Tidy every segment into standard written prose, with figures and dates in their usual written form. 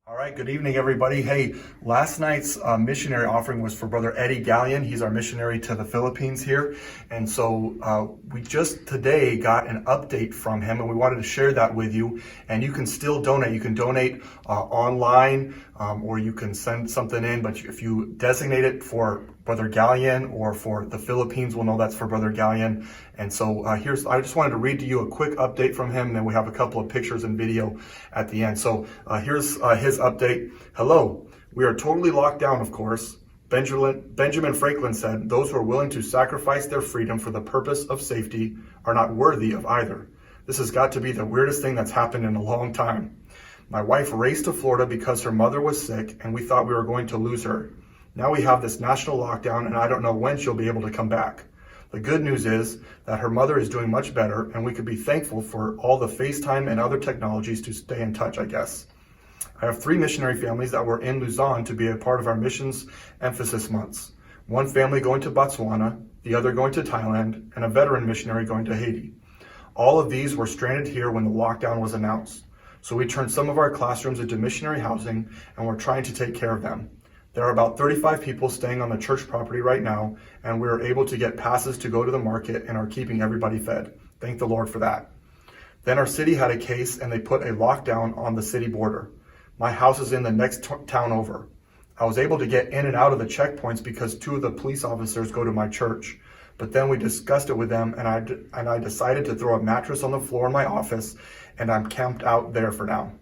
All right, good evening, everybody. Hey, last night's missionary offering was for Brother Eddie Galyean. He's our missionary to the Philippines here. And so we just today got an update from him, and we wanted to share that with you. And you can still donate. You can donate online, or you can send something in. But if you designate it for Brother Galyean or for the Philippines, we'll know that's for Brother Galyean. And so I just wanted to read to you a quick update from him, and then we have a couple of pictures and video at the end. So here's his update. Hello, we are totally locked down, of course. Benjamin Franklin said, those who are willing to sacrifice their freedom for the purpose of safety are not worthy of either. This has got to be the weirdest thing that's happened in a long time. My wife raced to Florida because her mother was sick, and we thought we were going to lose her. Now we have this national lockdown, and I don't know when she'll be able to come back. The good news is that her mother is doing much better, and we could be thankful for all the FaceTime and other technologies to stay in touch, I guess. I have 3 missionary families that were in Luzon to be a part of our missions emphasis months. One family going to Botswana, the other going to Thailand, and a veteran missionary going to Haiti. All of these were stranded here when the lockdown was announced. So we turned some of our classrooms into missionary housing, and we're trying to take care of them. There are about 35 people staying on the church property right now, and we are able to get passes to go to the market and are keeping everybody fed. Thank the Lord for that. Then our city had a case, and they put a lockdown on the city border. My house is in the next town over. I was able to get in and out of the checkpoints because 2 of the police officers go to my church. But then we discussed it with them, and I decided to throw a mattress on the floor in my office, and I'm camped out there for now.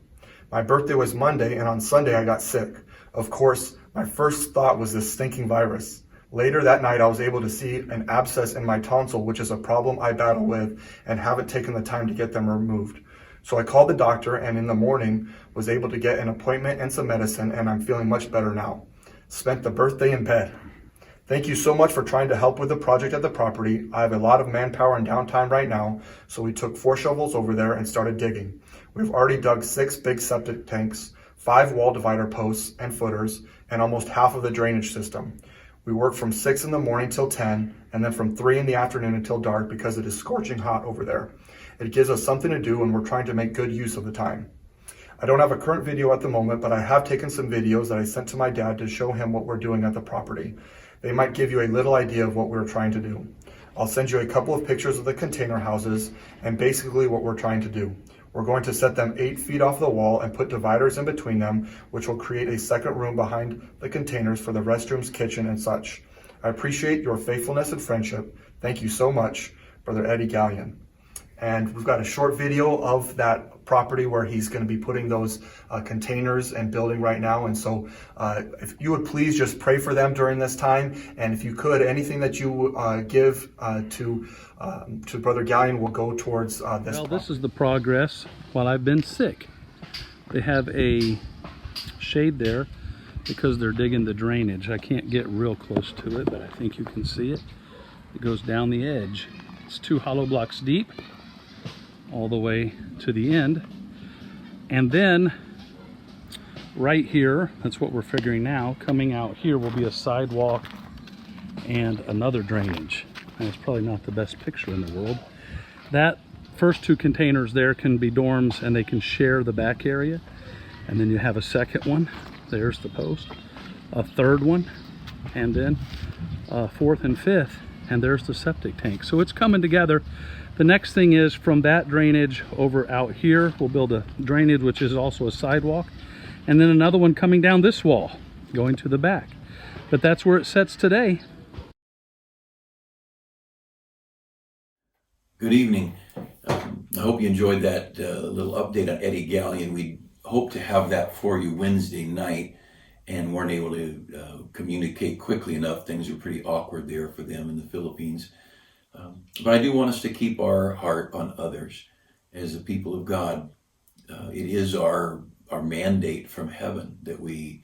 My birthday was Monday, and on Sunday I got sick. Of course, my first thought was this stinking virus. Later that night, I was able to see an abscess in my tonsil, which is a problem I battle with and haven't taken the time to get them removed. So I called the doctor, and in the morning was able to get an appointment and some medicine, and I'm feeling much better now. Spent the birthday in bed. Thank you so much for trying to help with the project at the property. I have a lot of manpower and downtime right now, so we took 4 shovels over there and started digging. We've already dug 6 big septic tanks, 5 wall divider posts and footers, and almost half of the drainage system. We work from 6 in the morning till 10, and then from 3 in the afternoon until dark because it is scorching hot over there. It gives us something to do, and we're trying to make good use of the time. I don't have a current video at the moment, but I have taken some videos that I sent to my dad to show him what we're doing at the property. They might give you a little idea of what we're trying to do. I'll send you a couple of pictures of the container houses and basically what we're trying to do. We're going to set them 8 feet off the wall and put dividers in between them, which will create a second room behind the containers for the restrooms, kitchen, and such. I appreciate your faithfulness and friendship. Thank you so much, Brother Eddie Galyean. And we've got a short video of that property where he's going to be putting those containers and building right now. And so if you would please just pray for them during this time. And if you could, anything that you give to Brother Galyean will go towards this. Well, this is the progress while I've been sick. They have a shade there because they're digging the drainage. I can't get real close to it, but I think you can see it. It goes down the edge. It's 2 hollow blocks deep all the way to the end. And then right here, that's what we're figuring now, coming out here will be a sidewalk and another drainage. And it's probably not the best picture in the world. That first 2 containers there can be dorms, and they can share the back area. And then you have a second one. There's the post. A third one, and then a 4th and 5th. And there's the septic tank. So it's coming together. The next thing is from that drainage over out here, we'll build a drainage, which is also a sidewalk, and then another one coming down this wall, going to the back. But that's where it sets today. Good evening. I hope you enjoyed that little update on Eddie Galyean. We hope to have that for you Wednesday night, and weren't able to communicate quickly enough. Things are pretty awkward there for them in the Philippines. But I do want us to keep our heart on others. As a people of God, it is our mandate from heaven that we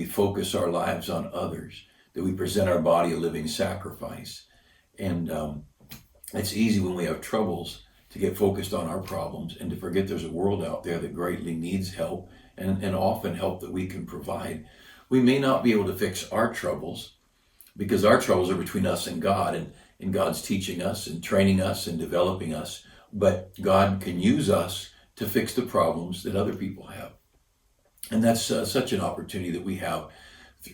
focus our lives on others, that we present our body a living sacrifice. And it's easy when we have troubles to get focused on our problems and to forget there's a world out there that greatly needs help, and often help that we can provide. We may not be able to fix our troubles because our troubles are between us and God, and God's teaching us and training us and developing us. But God can use us to fix the problems that other people have. And that's such an opportunity that we have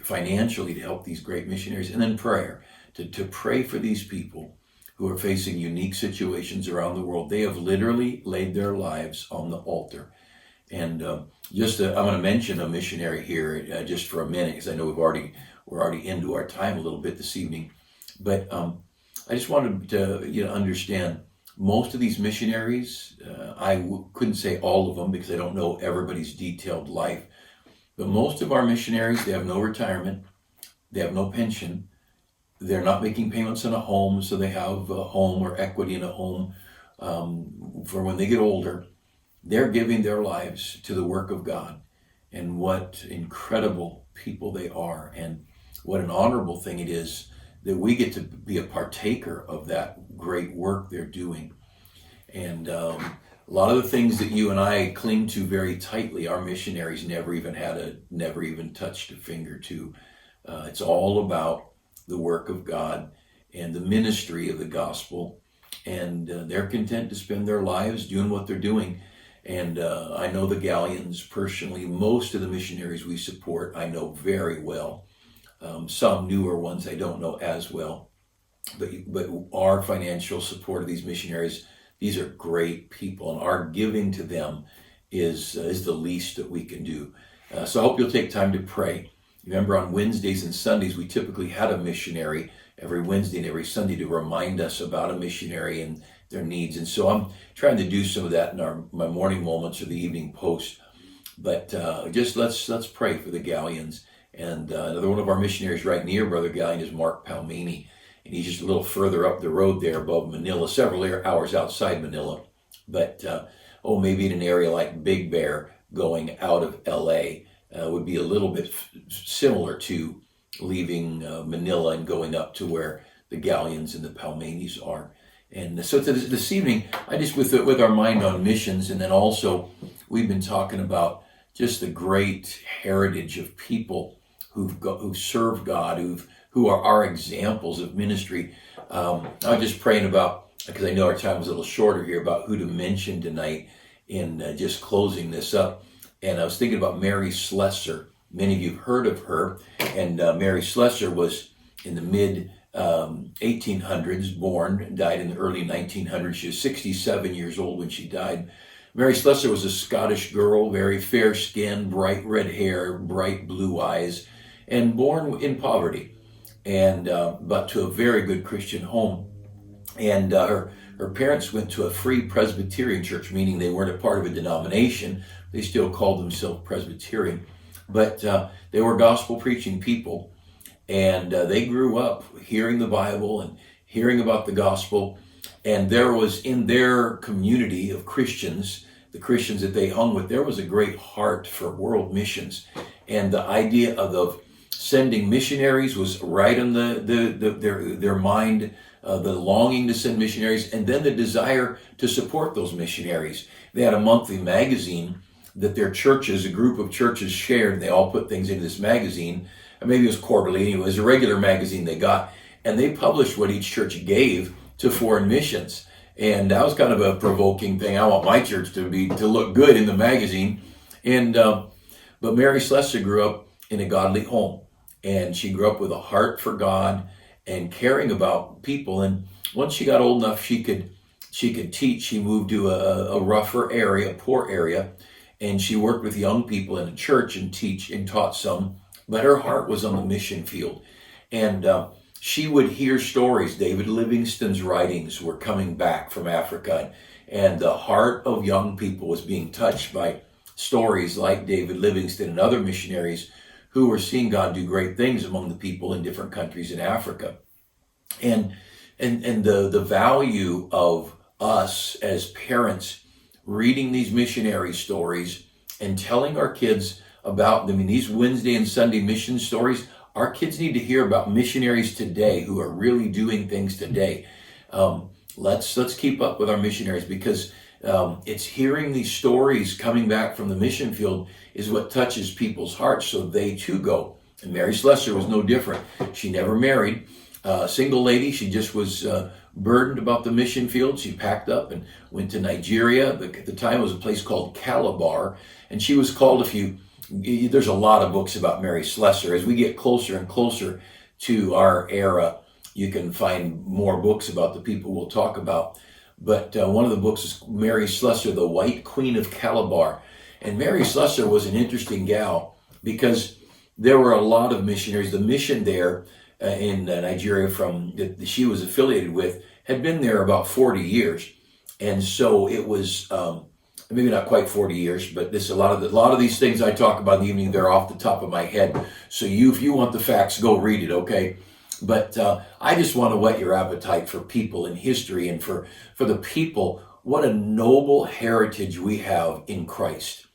financially to help these great missionaries, and then prayer, to pray for these people who are facing unique situations around the world. They have literally laid their lives on the altar. And I'm going to mention a missionary here just for a minute, because I know we're already into our time a little bit this evening. But I just wanted to understand, most of these missionaries, couldn't say all of them because I don't know everybody's detailed life, but most of our missionaries, they have no retirement, they have no pension, they're not making payments on a home, so they have a home or equity in a home for when they get older. They're giving their lives to the work of God. And what incredible people they are, and what an honorable thing it is that we get to be a partaker of that great work they're doing. And a lot of the things that you and I cling to very tightly, our missionaries never even touched a finger to. It's all about the work of God and the ministry of the gospel, and they're content to spend their lives doing what they're doing. And I know the Galyeans personally. Most of the missionaries we support I know very well. Some newer ones I don't know as well. But our financial support of these missionaries, these are great people, and our giving to them is the least that we can do. So I hope you'll take time to pray. Remember, on Wednesdays and Sundays, we typically had a missionary every Wednesday and every Sunday to remind us about a missionary and their needs. And so I'm trying to do some of that in my morning moments or the evening post. But just let's pray for the Galyeans. And another one of our missionaries right near Brother Galyean is Mark Palmini. And he's just a little further up the road there above Manila, several hours outside Manila. But maybe in an area like Big Bear going out of LA would be a little bit similar to leaving Manila and going up to where the Galyeans and the Palminis are. And so this evening, I just, with our mind on missions, and then also we've been talking about just the great heritage of people who've served God, who are our examples of ministry. I was just praying about, because I know our time was a little shorter here, about who to mention tonight in just closing this up. And I was thinking about Mary Slessor. Many of you have heard of her. And Mary Slessor was in the mid 1800s born, died in the early 1900s. She was 67 years old when she died. Mary Slessor was a Scottish girl, very fair skin, bright red hair, bright blue eyes, and born in poverty, and but to a very good Christian home. And her parents went to a free Presbyterian church, meaning they weren't a part of a denomination. They still called themselves Presbyterian, but they were gospel preaching people. And they grew up hearing the Bible and hearing about the gospel. And there was, in their community of Christians, the Christians that they hung with, there was a great heart for world missions. And the idea of sending missionaries was right on their mind, the longing to send missionaries, and then the desire to support those missionaries. They had a monthly magazine that their churches, a group of churches, shared. They all put things into this magazine. Maybe it was quarterly. It was a regular magazine they got. And they published what each church gave to foreign missions. And that was kind of a provoking thing. I want my church to look good in the magazine. And but Mary Slessor grew up in a godly home. And she grew up with a heart for God and caring about people. And once she got old enough, she could teach. She moved to a rougher area, a poor area. And she worked with young people in a church and taught some. But her heart was on the mission field. And she would hear stories. David Livingstone's writings were coming back from Africa. And the heart of young people was being touched by stories like David Livingstone and other missionaries who were seeing God do great things among the people in different countries in Africa. And the value of us as parents reading these missionary stories and telling our kids about them. I mean, these Wednesday and Sunday mission stories, our kids need to hear about missionaries today who are really doing things today. Let's keep up with our missionaries, because it's hearing these stories coming back from the mission field is what touches people's hearts, so they too go. And Mary Slessor was no different. She never married. Single lady, she just was burdened about the mission field. She packed up and went to Nigeria. At the time, it was a place called Calabar, and she was called, if you there's a lot of books about Mary Slessor. As we get closer and closer to our era, you can find more books about the people we'll talk about. But one of the books is Mary Slessor, the White Queen of Calabar. And Mary Slessor was an interesting gal because there were a lot of missionaries. The mission there in Nigeria that she was affiliated with had been there about 40 years. And so it was maybe not quite 40 years, but a lot of these things I talk about in the evening, they're off the top of my head. So if you want the facts, go read it, okay? But I just want to whet your appetite for people in history and for the people. What a noble heritage we have in Christ.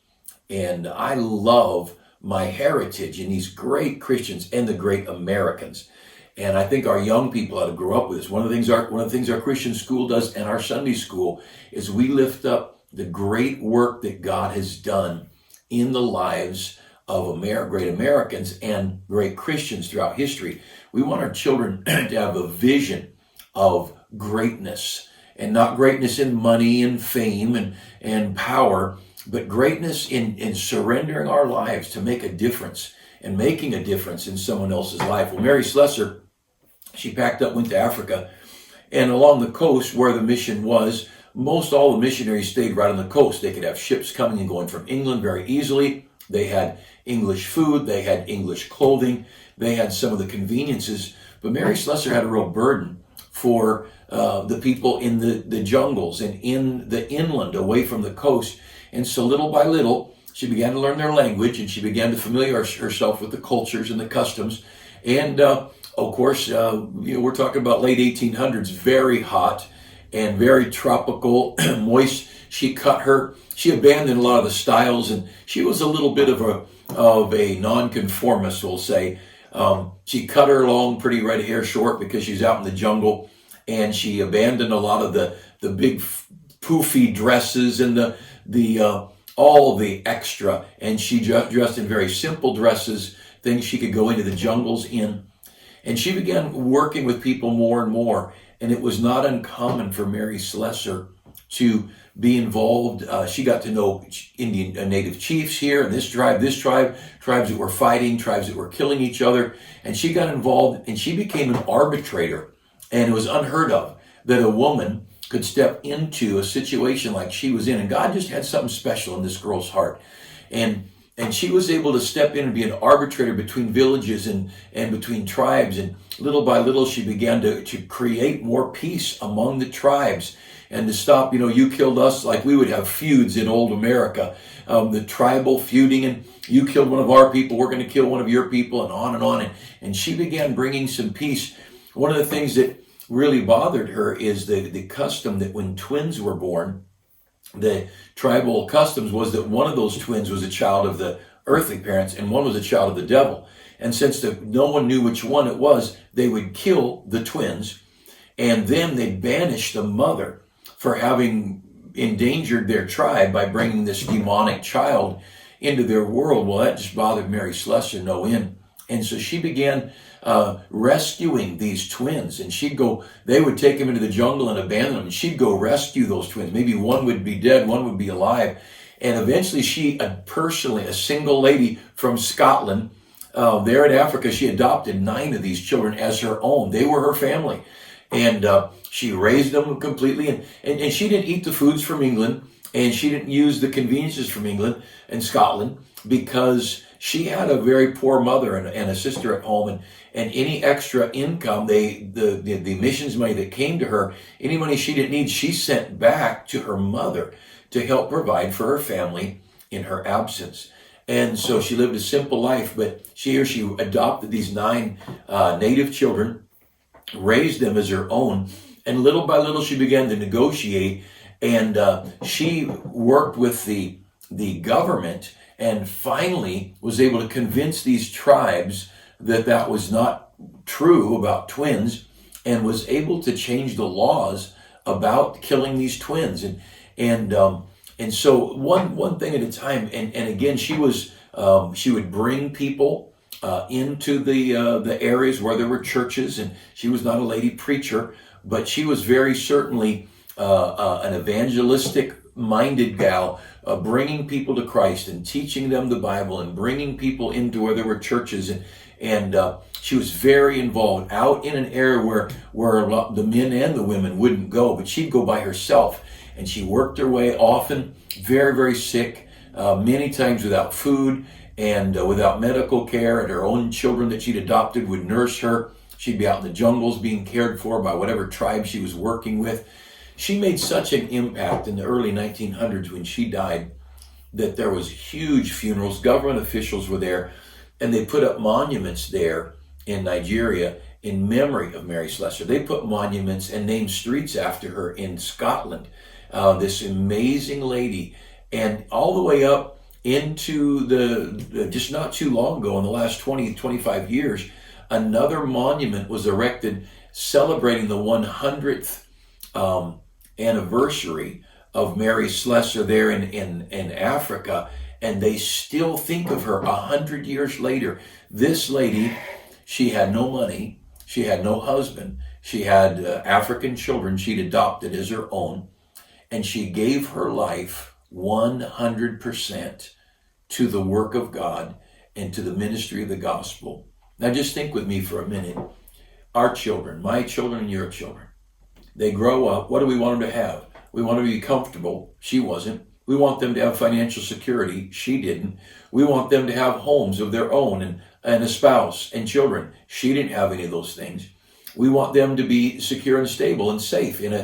And I love my heritage in these great Christians and the great Americans. And I think our young people ought to grow up with this. One of the things our Christian school does and our Sunday school is we lift up the great work that God has done in the lives of great Americans and great Christians throughout history. We want our children to have a vision of greatness, and not greatness in money and fame and power, but greatness in surrendering our lives to make a difference and making a difference in someone else's life. Well, Mary Slessor, she packed up, went to Africa, and along the coast where the mission was, most all the missionaries stayed right on the coast. They could have ships coming and going from England very easily. They had English food, they had English clothing, they had some of the conveniences. But Mary Slessor had a real burden for the people in the jungles and in the inland away from the coast. And so little by little, she began to learn their language, and she began to familiarize herself with the cultures and the customs. And of course, we're talking about late 1800s, very hot and very tropical, moist. She abandoned a lot of the styles, and she was a little bit of a nonconformist, we'll say. She cut her long, pretty red hair short because she's out in the jungle, and she abandoned a lot of the big poofy dresses and all the extra, and she dressed in very simple dresses, things she could go into the jungles in. And she began working with people more and more, and it was not uncommon for Mary Slessor to be involved. She got to know native chiefs here, and this tribe, tribes that were fighting, tribes that were killing each other, and she got involved, and she became an arbitrator. And it was unheard of that a woman could step into a situation like she was in, and God just had something special in this girl's heart. And she was able to step in and be an arbitrator between villages and between tribes. And little by little, she began to create more peace among the tribes and to stop, you killed us, like we would have feuds in old America, the tribal feuding, and you killed one of our people, we're going to kill one of your people, and on and on. And she began bringing some peace. One of the things that really bothered her is the custom that when twins were born, the tribal customs was that one of those twins was a child of the earthly parents and one was a child of the devil. And since no one knew which one it was, they would kill the twins, and then they'd banish the mother for having endangered their tribe by bringing this demonic child into their world. Well, that just bothered Mary Slessor no end. And so she began rescuing these twins, and they would take them into the jungle and abandon them, and she'd go rescue those twins. Maybe one would be dead, one would be alive. And eventually she personally, a single lady from Scotland, there in Africa, she adopted 9 of these children as her own. They were her family. And she raised them completely, and she didn't eat the foods from England, and she didn't use the conveniences from England and Scotland, because she had a very poor mother and a sister at home, and any extra income, the missions money that came to her, any money she didn't need, she sent back to her mother to help provide for her family in her absence. And so she lived a simple life, but she adopted these 9 native children, raised them as her own, and little by little she began to negotiate, and she worked with the government, and finally was able to convince these tribes that was not true about twins, and was able to change the laws about killing these twins. And so one thing at a time. And again, she would bring people into the areas where there were churches, and she was not a lady preacher, but she was very certainly an evangelistic minded gal bringing people to Christ and teaching them the Bible and bringing people into where there were churches. And she was very involved out in an area where a lot, the men and the women wouldn't go, but she'd go by herself. And she worked her way, often very, very sick, many times without food and without medical care. And her own children that she'd adopted would nurse her. She'd be out in the jungles being cared for by whatever tribe she was working with. She made such an impact in the early 1900s when she died that there was huge funerals. Government officials were there, and they put up monuments there in Nigeria in memory of Mary Slessor. They put monuments and named streets after her in Scotland. This amazing lady, and all the way up into the just not too long ago, in the last 20, 25 years, another monument was erected celebrating the 100th anniversary of Mary Slessor there in Africa, and they still think of her 100 years later. This lady, she had no money, she had no husband, she had African children she'd adopted as her own, and she gave her life 100% to the work of God and to the ministry of the gospel. Now just think with me for a minute. Our children, my children and your children, they grow up. What do we want them to have? We want them to be comfortable. She wasn't. We want them to have financial security. She didn't. We want them to have homes of their own and a spouse and children. She didn't have any of those things. We want them to be secure and stable and safe in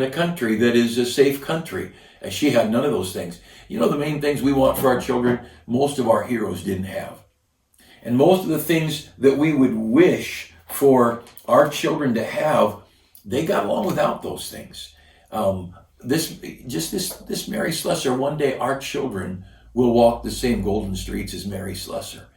a country that is a safe country. And she had none of those things. You know, the main things we want for our children, most of our heroes didn't have. And most of the things that we would wish for our children to have, they got along without those things. This Mary Slessor, one day our children will walk the same golden streets as Mary Slessor.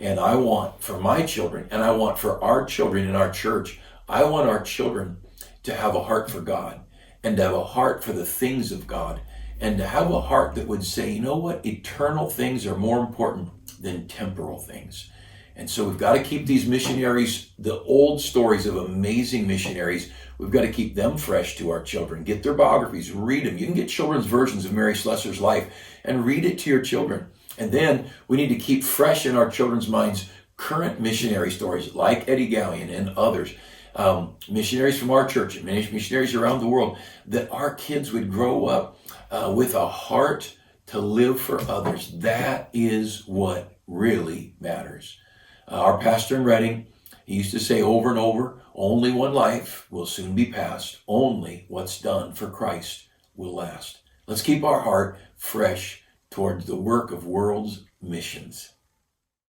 And I want for my children, and I want for our children in our church, I want our children to have a heart for God and to have a heart for the things of God and to have a heart that would say, you know what, eternal things are more important than temporal things. And so we've got to keep these missionaries, the old stories of amazing missionaries, we've got to keep them fresh to our children. Get their biographies, read them. You can get children's versions of Mary Slessor's life and read it to your children. And then we need to keep fresh in our children's minds current missionary stories like Eddie Galyean and others, missionaries from our church and missionaries around the world, that our kids would grow up with a heart to live for others. That is what really matters. Our pastor in Redding, he used to say over and over, only one life will soon be passed. Only what's done for Christ will last. Let's keep our heart fresh towards the work of world's missions.